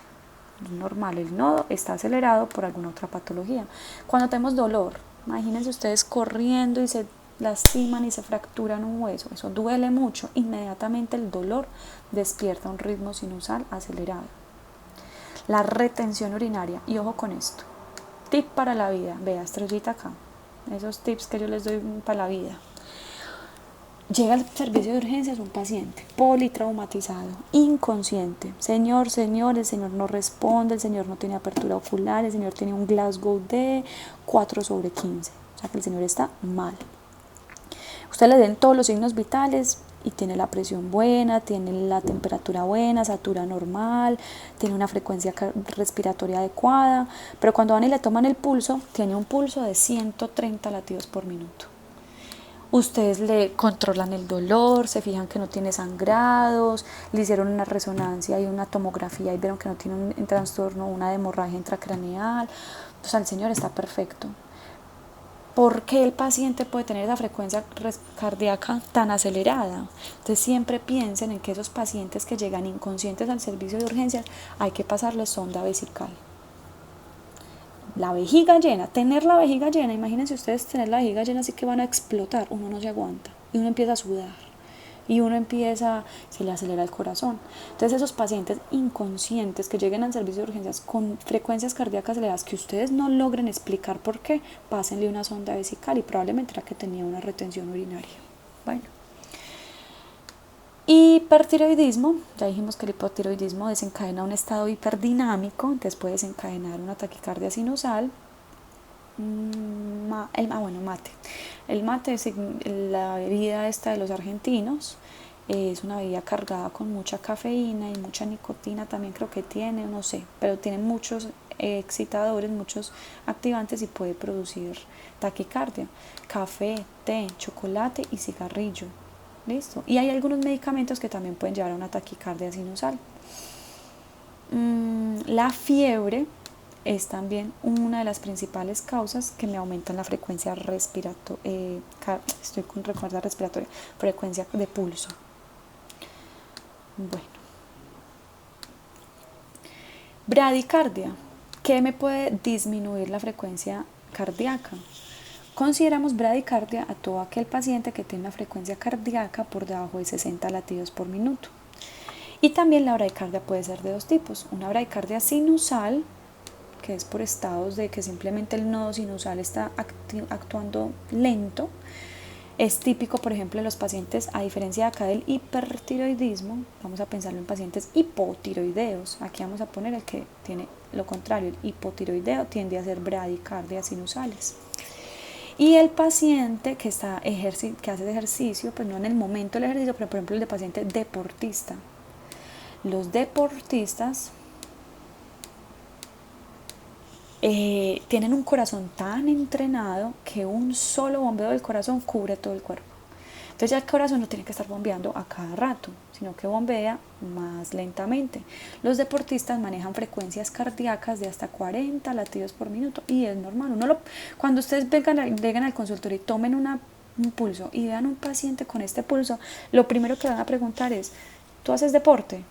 Normal, el nodo está acelerado por alguna otra patología. Cuando tenemos dolor, imagínense ustedes corriendo y se lastiman y se fracturan un hueso, eso duele mucho, inmediatamente el dolor despierta un ritmo sinusal acelerado. La retención urinaria, y ojo con esto, tip para la vida, vea estrellita acá, esos tips que yo les doy para la vida. Llega al servicio de urgencias un paciente politraumatizado, inconsciente. Señor, el señor no responde, el señor no tiene apertura ocular, el señor tiene un Glasgow de 4/15. O sea que el señor está mal. Usted le den todos los signos vitales y tiene la presión buena, tiene la temperatura buena, satura normal, tiene una frecuencia respiratoria adecuada, pero cuando van y le toman el pulso, tiene un pulso de 130 latidos por minuto. Ustedes le controlan el dolor, se fijan que no tiene sangrados, le hicieron una resonancia y una tomografía y vieron que no tiene un trastorno, una hemorragia intracraneal. O sea, el señor está perfecto. ¿Por qué el paciente puede tener esa frecuencia cardíaca tan acelerada? Entonces siempre piensen en que esos pacientes que llegan inconscientes al servicio de urgencias hay que pasarles sonda vesical. La vejiga llena, tener la vejiga llena, imagínense ustedes tener la vejiga llena así que van a explotar, uno no se aguanta y uno empieza a sudar y se le acelera el corazón. Entonces esos pacientes inconscientes que lleguen al servicio de urgencias con frecuencias cardíacas elevadas que ustedes no logren explicar por qué, pásenle una sonda vesical y probablemente era que tenía una retención urinaria. Bueno. Hipertiroidismo, ya dijimos que el hipotiroidismo desencadena un estado hiperdinámico, entonces puede desencadenar una taquicardia sinusal. Mate. El mate es la bebida esta de los argentinos, es una bebida cargada con mucha cafeína y mucha nicotina también creo que tiene, no sé, pero tiene muchos excitadores, muchos activantes y puede producir taquicardia. Café, té, chocolate y cigarrillo. ¿Listo? Y hay algunos medicamentos que también pueden llevar a una taquicardia sinusal. La fiebre es también una de las principales causas que me aumentan la frecuencia respiratoria, frecuencia de pulso. Bueno. Bradicardia. ¿Qué me puede disminuir la frecuencia cardíaca? Consideramos bradicardia a todo aquel paciente que tiene una frecuencia cardíaca por debajo de 60 latidos por minuto. Y también la bradicardia puede ser de dos tipos. Una bradicardia sinusal, que es por estados de que simplemente el nodo sinusal está actuando lento. Es típico, por ejemplo, en los pacientes, a diferencia de acá del hipertiroidismo, vamos a pensarlo en pacientes hipotiroideos. Aquí vamos a poner el que tiene lo contrario, el hipotiroideo tiende a ser bradicardias sinusales. Y el paciente que hace ejercicio, pues no en el momento del ejercicio, pero por ejemplo el de paciente deportista. Los deportistas tienen un corazón tan entrenado que un solo bombeo del corazón cubre todo el cuerpo. Entonces ya el corazón no tiene que estar bombeando a cada rato, sino que bombea más lentamente. Los deportistas manejan frecuencias cardíacas de hasta 40 latidos por minuto y es normal. Cuando ustedes vengan al consultorio y tomen un pulso y vean un paciente con este pulso, lo primero que van a preguntar es, ¿tú haces deporte?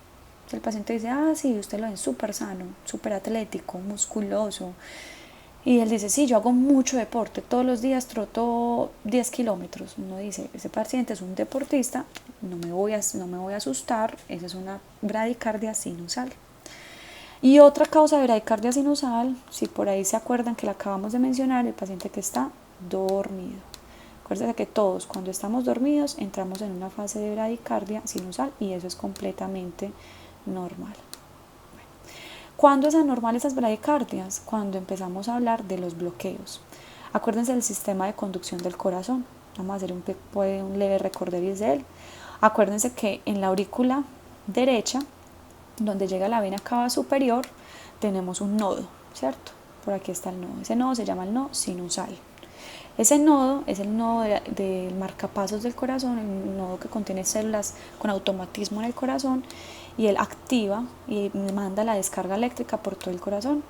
El paciente dice, sí, usted lo ve súper sano, súper atlético, musculoso. Y él dice, sí, yo hago mucho deporte, todos los días troto 10 kilómetros. Uno dice, ese paciente es un deportista, no me voy a asustar, esa es una bradicardia sinusal. Y otra causa de bradicardia sinusal, si por ahí se acuerdan que la acabamos de mencionar, el paciente que está dormido. Acuérdense que todos cuando estamos dormidos entramos en una fase de bradicardia sinusal y eso es completamente normal. ¿Cuándo es anormal esas bradicardias? Cuando empezamos a hablar de los bloqueos. Acuérdense del sistema de conducción del corazón. Vamos a hacer un leve recorderis de él. Acuérdense que en la aurícula derecha, donde llega la vena cava superior, tenemos un nodo, ¿cierto? Por aquí está el nodo. Ese nodo se llama el nodo sinusal. Ese nodo es el nodo del marcapasos del corazón, el nodo que contiene células con automatismo en el corazón y él activa y manda la descarga eléctrica por todo el corazón,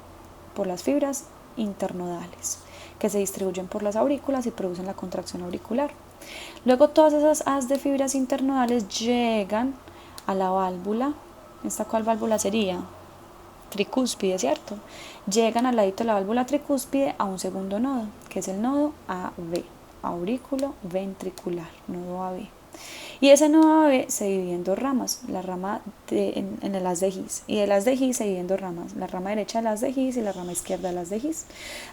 por las fibras internodales que se distribuyen por las aurículas y producen la contracción auricular. Luego todas esas haz de fibras internodales llegan a la válvula. ¿Esta cuál válvula sería? Tricúspide, ¿cierto? Llegan al ladito de la válvula tricúspide a un segundo nodo, que es el nodo AB, aurículo ventricular, nodo AB. Y ese nodo AB se divide en dos ramas, la rama en el haz de His, y el haz de His se divide en dos ramas, la rama derecha del haz de His y la rama izquierda del haz de His.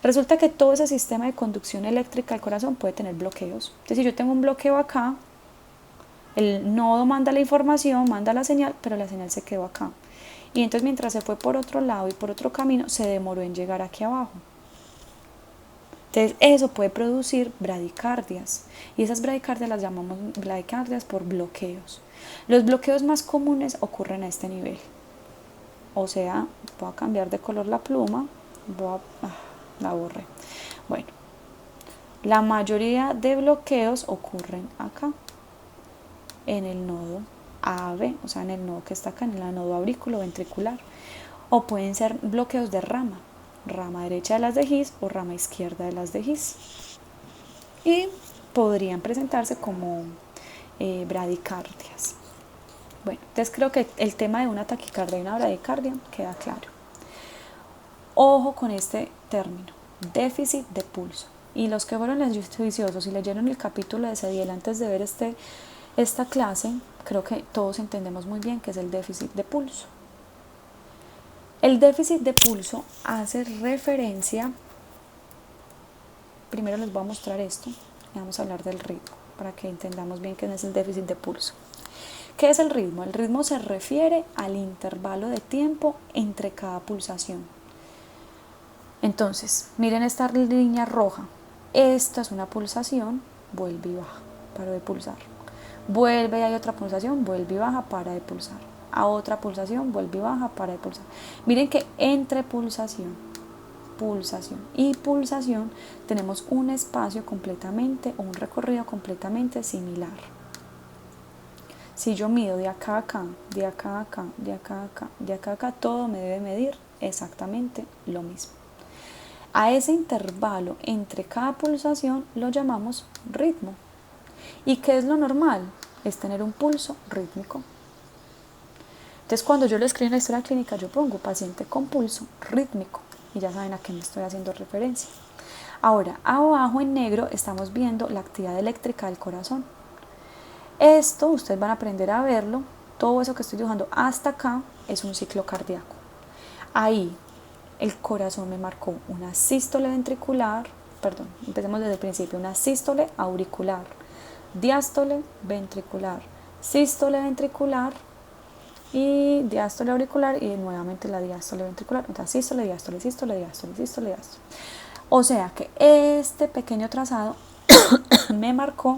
Resulta que todo ese sistema de conducción eléctrica al corazón puede tener bloqueos. Entonces, si yo tengo un bloqueo acá, el nodo manda la información, manda la señal, pero la señal se quedó acá. Y entonces mientras se fue por otro lado y por otro camino, se demoró en llegar aquí abajo. Entonces eso puede producir bradicardias y esas bradicardias las llamamos bradicardias por bloqueos. Los bloqueos más comunes ocurren a este nivel. O sea, voy a cambiar de color la pluma, la borré. Bueno, la mayoría de bloqueos ocurren acá, en el nodo AB, o sea, en el nodo que está acá, en el nodo aurículo ventricular. O pueden ser bloqueos de rama derecha de las de His o rama izquierda de las de His. Y podrían presentarse como bradicardias. Bueno, entonces creo que el tema de una taquicardia y una bradicardia queda claro. Ojo con este término, déficit de pulso. Y los que fueron juiciosos y leyeron el capítulo de Cediel antes de ver esta clase, creo que todos entendemos muy bien qué es el déficit de pulso. El déficit de pulso hace referencia, primero les voy a mostrar esto y vamos a hablar del ritmo para que entendamos bien qué es el déficit de pulso. ¿Qué es el ritmo? El ritmo se refiere al intervalo de tiempo entre cada pulsación. Entonces, miren esta línea roja. Esta es una pulsación, vuelve y baja, para de pulsar. Vuelve y hay otra pulsación, vuelve y baja, para de pulsar. A otra pulsación, vuelve y baja, para de pulsar. Miren que entre pulsación y pulsación tenemos un espacio completamente o un recorrido completamente similar. Si yo mido de acá a acá, de acá a acá, de acá a acá, de acá a acá, todo me debe medir exactamente lo mismo. A ese intervalo entre cada pulsación lo llamamos ritmo. ¿Y qué es lo normal? Es tener un pulso rítmico. Entonces, cuando yo lo escribo en la historia clínica, yo pongo paciente con pulso rítmico y ya saben a qué me estoy haciendo referencia. Ahora, abajo en negro estamos viendo la actividad eléctrica del corazón. Esto ustedes van a aprender a verlo. Todo eso que estoy dibujando hasta acá es un ciclo cardíaco. Ahí el corazón me marcó una sístole ventricular, empecemos desde el principio, una sístole auricular, diástole ventricular, sístole ventricular y diástole auricular y nuevamente la diástole ventricular, entonces sístole, diástole, sístole, diástole, sístole, diástole. O sea que este pequeño trazado me marcó,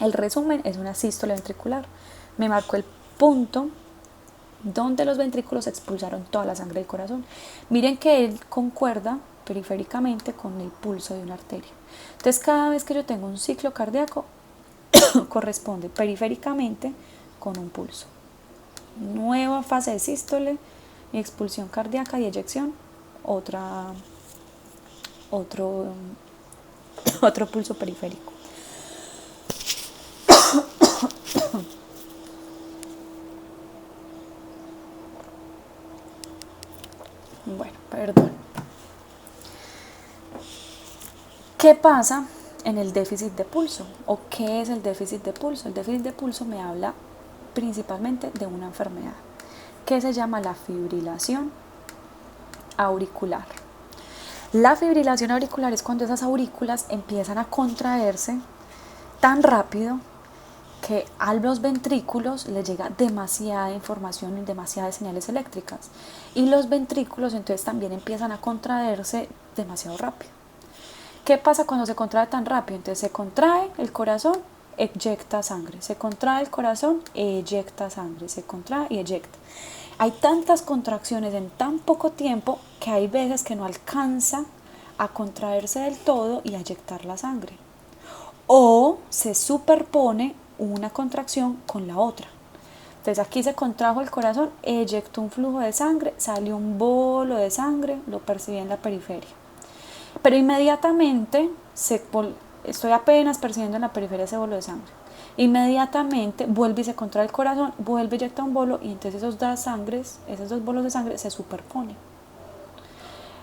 el resumen es una sístole ventricular, me marcó el punto donde los ventrículos expulsaron toda la sangre del corazón. Miren que él concuerda periféricamente con el pulso de una arteria. Entonces cada vez que yo tengo un ciclo cardíaco corresponde periféricamente con un pulso. Nueva fase de sístole, expulsión cardíaca y eyección, otro pulso periférico. Bueno, perdón. ¿Qué pasa en el déficit de pulso? ¿O qué es el déficit de pulso? El déficit de pulso me habla principalmente de una enfermedad que se llama la fibrilación auricular. La fibrilación auricular es cuando esas aurículas empiezan a contraerse tan rápido que a los ventrículos les llega demasiada información y demasiadas señales eléctricas y los ventrículos entonces también empiezan a contraerse demasiado rápido. ¿Qué pasa cuando se contrae tan rápido? Entonces se contrae el corazón, eyecta sangre, se contrae el corazón, eyecta sangre, se contrae y eyecta. Hay tantas contracciones en tan poco tiempo que hay veces que no alcanza a contraerse del todo y a eyectar la sangre. O se superpone una contracción con la otra. Entonces aquí se contrajo el corazón, eyectó un flujo de sangre, salió un bolo de sangre, lo percibí en la periferia. Pero inmediatamente estoy apenas percibiendo en la periferia ese bolo de sangre. Inmediatamente vuelve y se contrae el corazón, vuelve y eyecta un bolo y entonces esos dos bolos de sangre se superponen.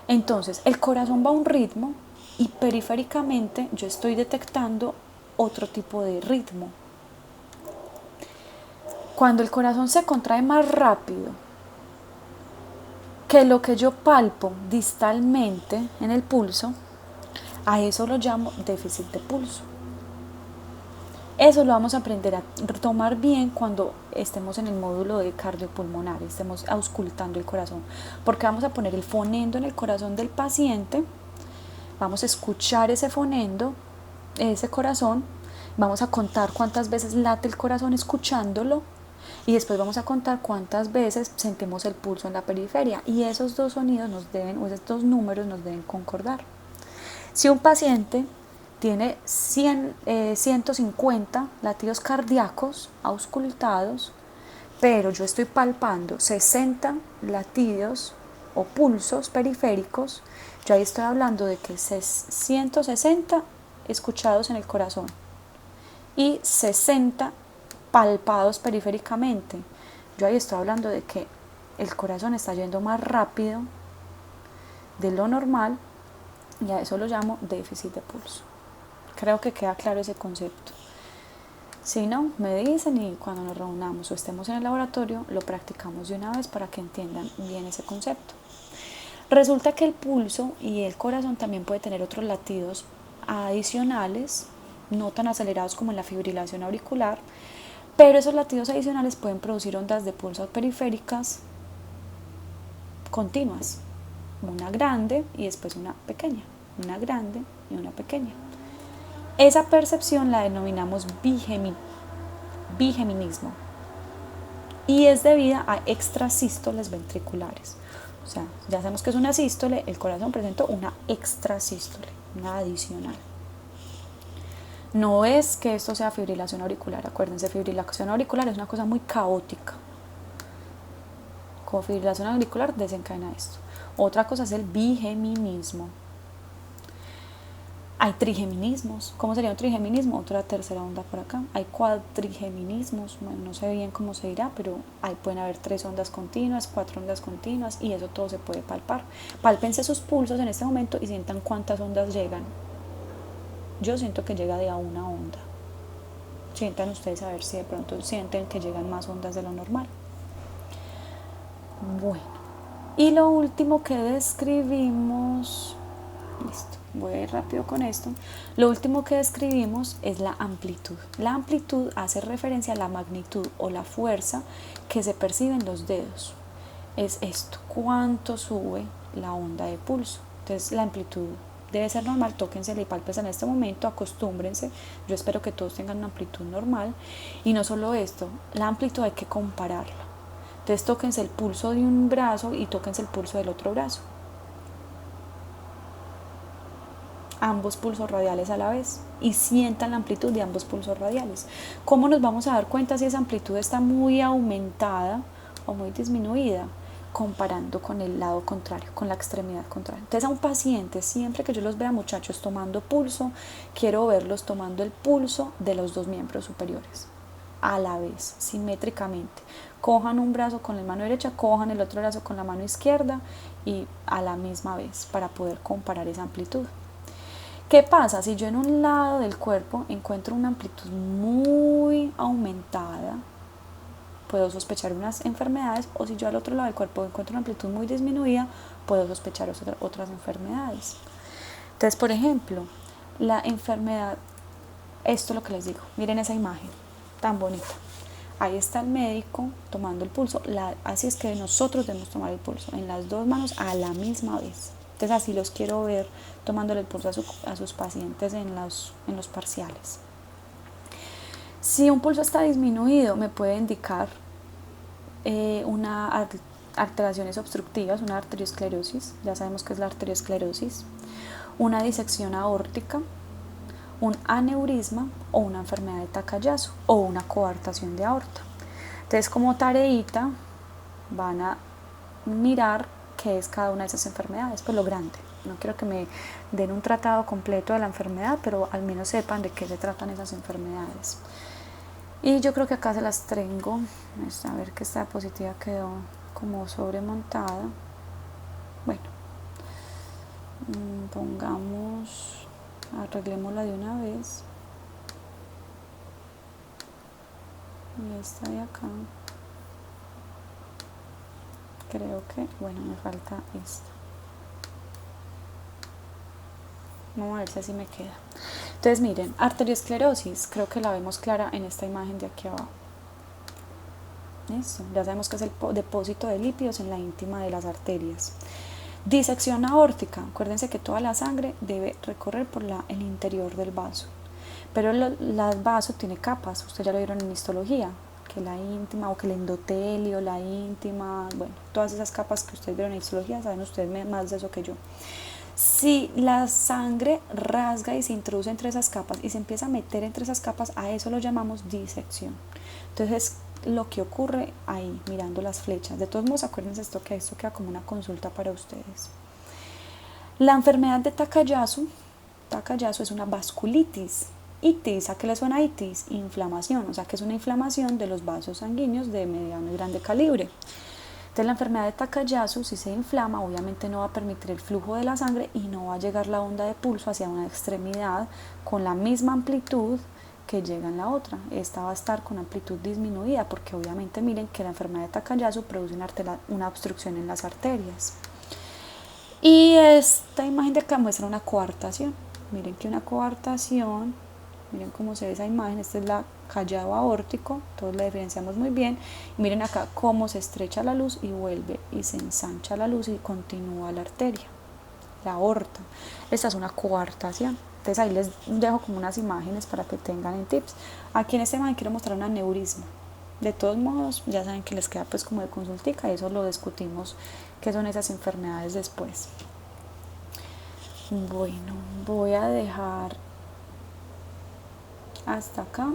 Entonces el corazón va a un ritmo y periféricamente yo estoy detectando otro tipo de ritmo. Cuando el corazón se contrae más rápido que lo que yo palpo distalmente en el pulso, a eso lo llamo déficit de pulso. Eso lo vamos a aprender a tomar bien cuando estemos en el módulo de cardiopulmonar, estemos auscultando el corazón, porque vamos a poner el fonendo en el corazón del paciente vamos a escuchar ese fonendo, ese corazón, vamos a contar cuántas veces late el corazón escuchándolo y después vamos a contar cuántas veces sentimos el pulso en la periferia y esos dos sonidos o esos dos números nos deben concordar. Si un paciente tiene 150 latidos cardíacos auscultados, pero yo estoy palpando 60 latidos o pulsos periféricos, yo ahí estoy hablando de que 160 escuchados en el corazón y 60 palpados periféricamente. Yo ahí estoy hablando de que el corazón está yendo más rápido de lo normal y a eso lo llamo déficit de pulso. Creo que queda claro ese concepto. Si no, me dicen y cuando nos reunamos o estemos en el laboratorio lo practicamos de una vez para que entiendan bien ese concepto. Resulta que el pulso y el corazón también puede tener otros latidos adicionales, no tan acelerados como en la fibrilación auricular, pero esos latidos adicionales pueden producir ondas de pulso periféricas continuas, una grande y después una pequeña, una grande y una pequeña. Esa percepción la denominamos bigeminismo y es debida a extrasístoles ventriculares. O sea, ya sabemos que es una sístole, el corazón presentó una extrasístole, una adicional. No es que esto sea fibrilación auricular, acuérdense, fibrilación auricular es una cosa muy caótica. Con fibrilación auricular desencadena esto. Otra cosa es el bigeminismo. Hay trigeminismos. ¿Cómo sería un trigeminismo? Otra tercera onda por acá. Hay cuadrigeminismos. Bueno, no sé bien cómo se dirá, pero pueden haber 3 ondas continuas, 4 ondas continuas y eso todo se puede palpar. Pálpense sus pulsos en este momento y sientan cuántas ondas llegan. Yo siento que llega de a una onda. Sientan ustedes a ver si de pronto sienten que llegan más ondas de lo normal. Bueno, y lo último que describimos, listo, voy a ir rápido con esto. Lo último que describimos es la amplitud. La amplitud hace referencia a la magnitud o la fuerza que se percibe en los dedos. Es esto, cuánto sube la onda de pulso. Entonces la amplitud debe ser normal, tóquensela y pálpense en este momento, acostúmbrense. Yo espero que todos tengan una amplitud normal. Y no solo esto, la amplitud hay que compararla. Entonces tóquense el pulso de un brazo y tóquense el pulso del otro brazo. Ambos pulsos radiales a la vez y sientan la amplitud de ambos pulsos radiales. ¿Cómo nos vamos a dar cuenta si esa amplitud está muy aumentada o muy disminuida? Comparando con el lado contrario, con la extremidad contraria. Entonces a un paciente, siempre que yo los vea muchachos tomando pulso, quiero verlos tomando el pulso de los dos miembros superiores a la vez, simétricamente. Cojan un brazo con la mano derecha, cojan el otro brazo con la mano izquierda y a la misma vez para poder comparar esa amplitud. ¿Qué pasa? Si yo en un lado del cuerpo encuentro una amplitud muy aumentada, puedo sospechar unas enfermedades, o si yo al otro lado del cuerpo encuentro una amplitud muy disminuida, puedo sospechar otras enfermedades. Entonces, por ejemplo, la enfermedad, esto es lo que les digo, miren esa imagen tan bonita. Ahí está el médico tomando el pulso, así es que nosotros debemos tomar el pulso en las dos manos a la misma vez. Entonces así los quiero ver tomándole el pulso a sus pacientes en los parciales. Si un pulso está disminuido, me puede indicar una alteraciones obstructivas, una arteriosclerosis, ya sabemos que es la arteriosclerosis, una disección aórtica, un aneurisma o una enfermedad de Takayasu o una coartación de aorta. Entonces, como tareita, van a mirar qué es cada una de esas enfermedades, pues lo grande. No quiero que me den un tratado completo de la enfermedad, pero al menos sepan de qué se tratan esas enfermedades. Y yo creo que acá se las tengo. A ver que esta diapositiva quedó como sobremontada. Bueno, pongamos, arreglémosla de una vez. Y esta de acá. Creo que, bueno, me falta esta. Vamos a ver si así me queda. Entonces miren, arteriosclerosis, creo que la vemos clara en esta imagen de aquí abajo. Eso, ya sabemos que es el depósito de lípidos en la íntima de las arterias. Disección aórtica. Acuérdense que toda la sangre debe recorrer por el interior del vaso. Pero el vaso tiene capas, ustedes ya lo vieron en histología, que la íntima o que el endotelio, la íntima, bueno, todas esas capas que ustedes vieron en histología, saben ustedes más de eso que yo. Si la sangre rasga y se introduce entre esas capas y se empieza a meter entre esas capas, a eso lo llamamos disección. Entonces, lo que ocurre ahí, mirando las flechas. De todos modos, acuérdense esto queda como una consulta para ustedes. La enfermedad de Takayasu es una vasculitis. Itis, ¿a qué le suena itis? Inflamación, o sea que es una inflamación de los vasos sanguíneos de mediano y grande calibre. Entonces la enfermedad de Takayasu, si se inflama, obviamente no va a permitir el flujo de la sangre y no va a llegar la onda de pulso hacia una extremidad con la misma amplitud que llega en la otra. Esta va a estar con amplitud disminuida porque obviamente miren que la enfermedad de Takayasu produce una obstrucción en las arterias. Y esta imagen de acá muestra una coartación. Miren que una coartación, miren cómo se ve esa imagen, este es la callado aórtico, todos la diferenciamos muy bien. Y miren acá cómo se estrecha la luz y vuelve y se ensancha la luz y continúa la arteria, la aorta. Esta es una coartación. Entonces ahí les dejo como unas imágenes para que tengan en tips. Aquí en este imagen quiero mostrar un aneurisma. De todos modos, ya saben que les queda pues como de consultica y eso lo discutimos, qué son esas enfermedades después. Bueno, voy a dejar hasta acá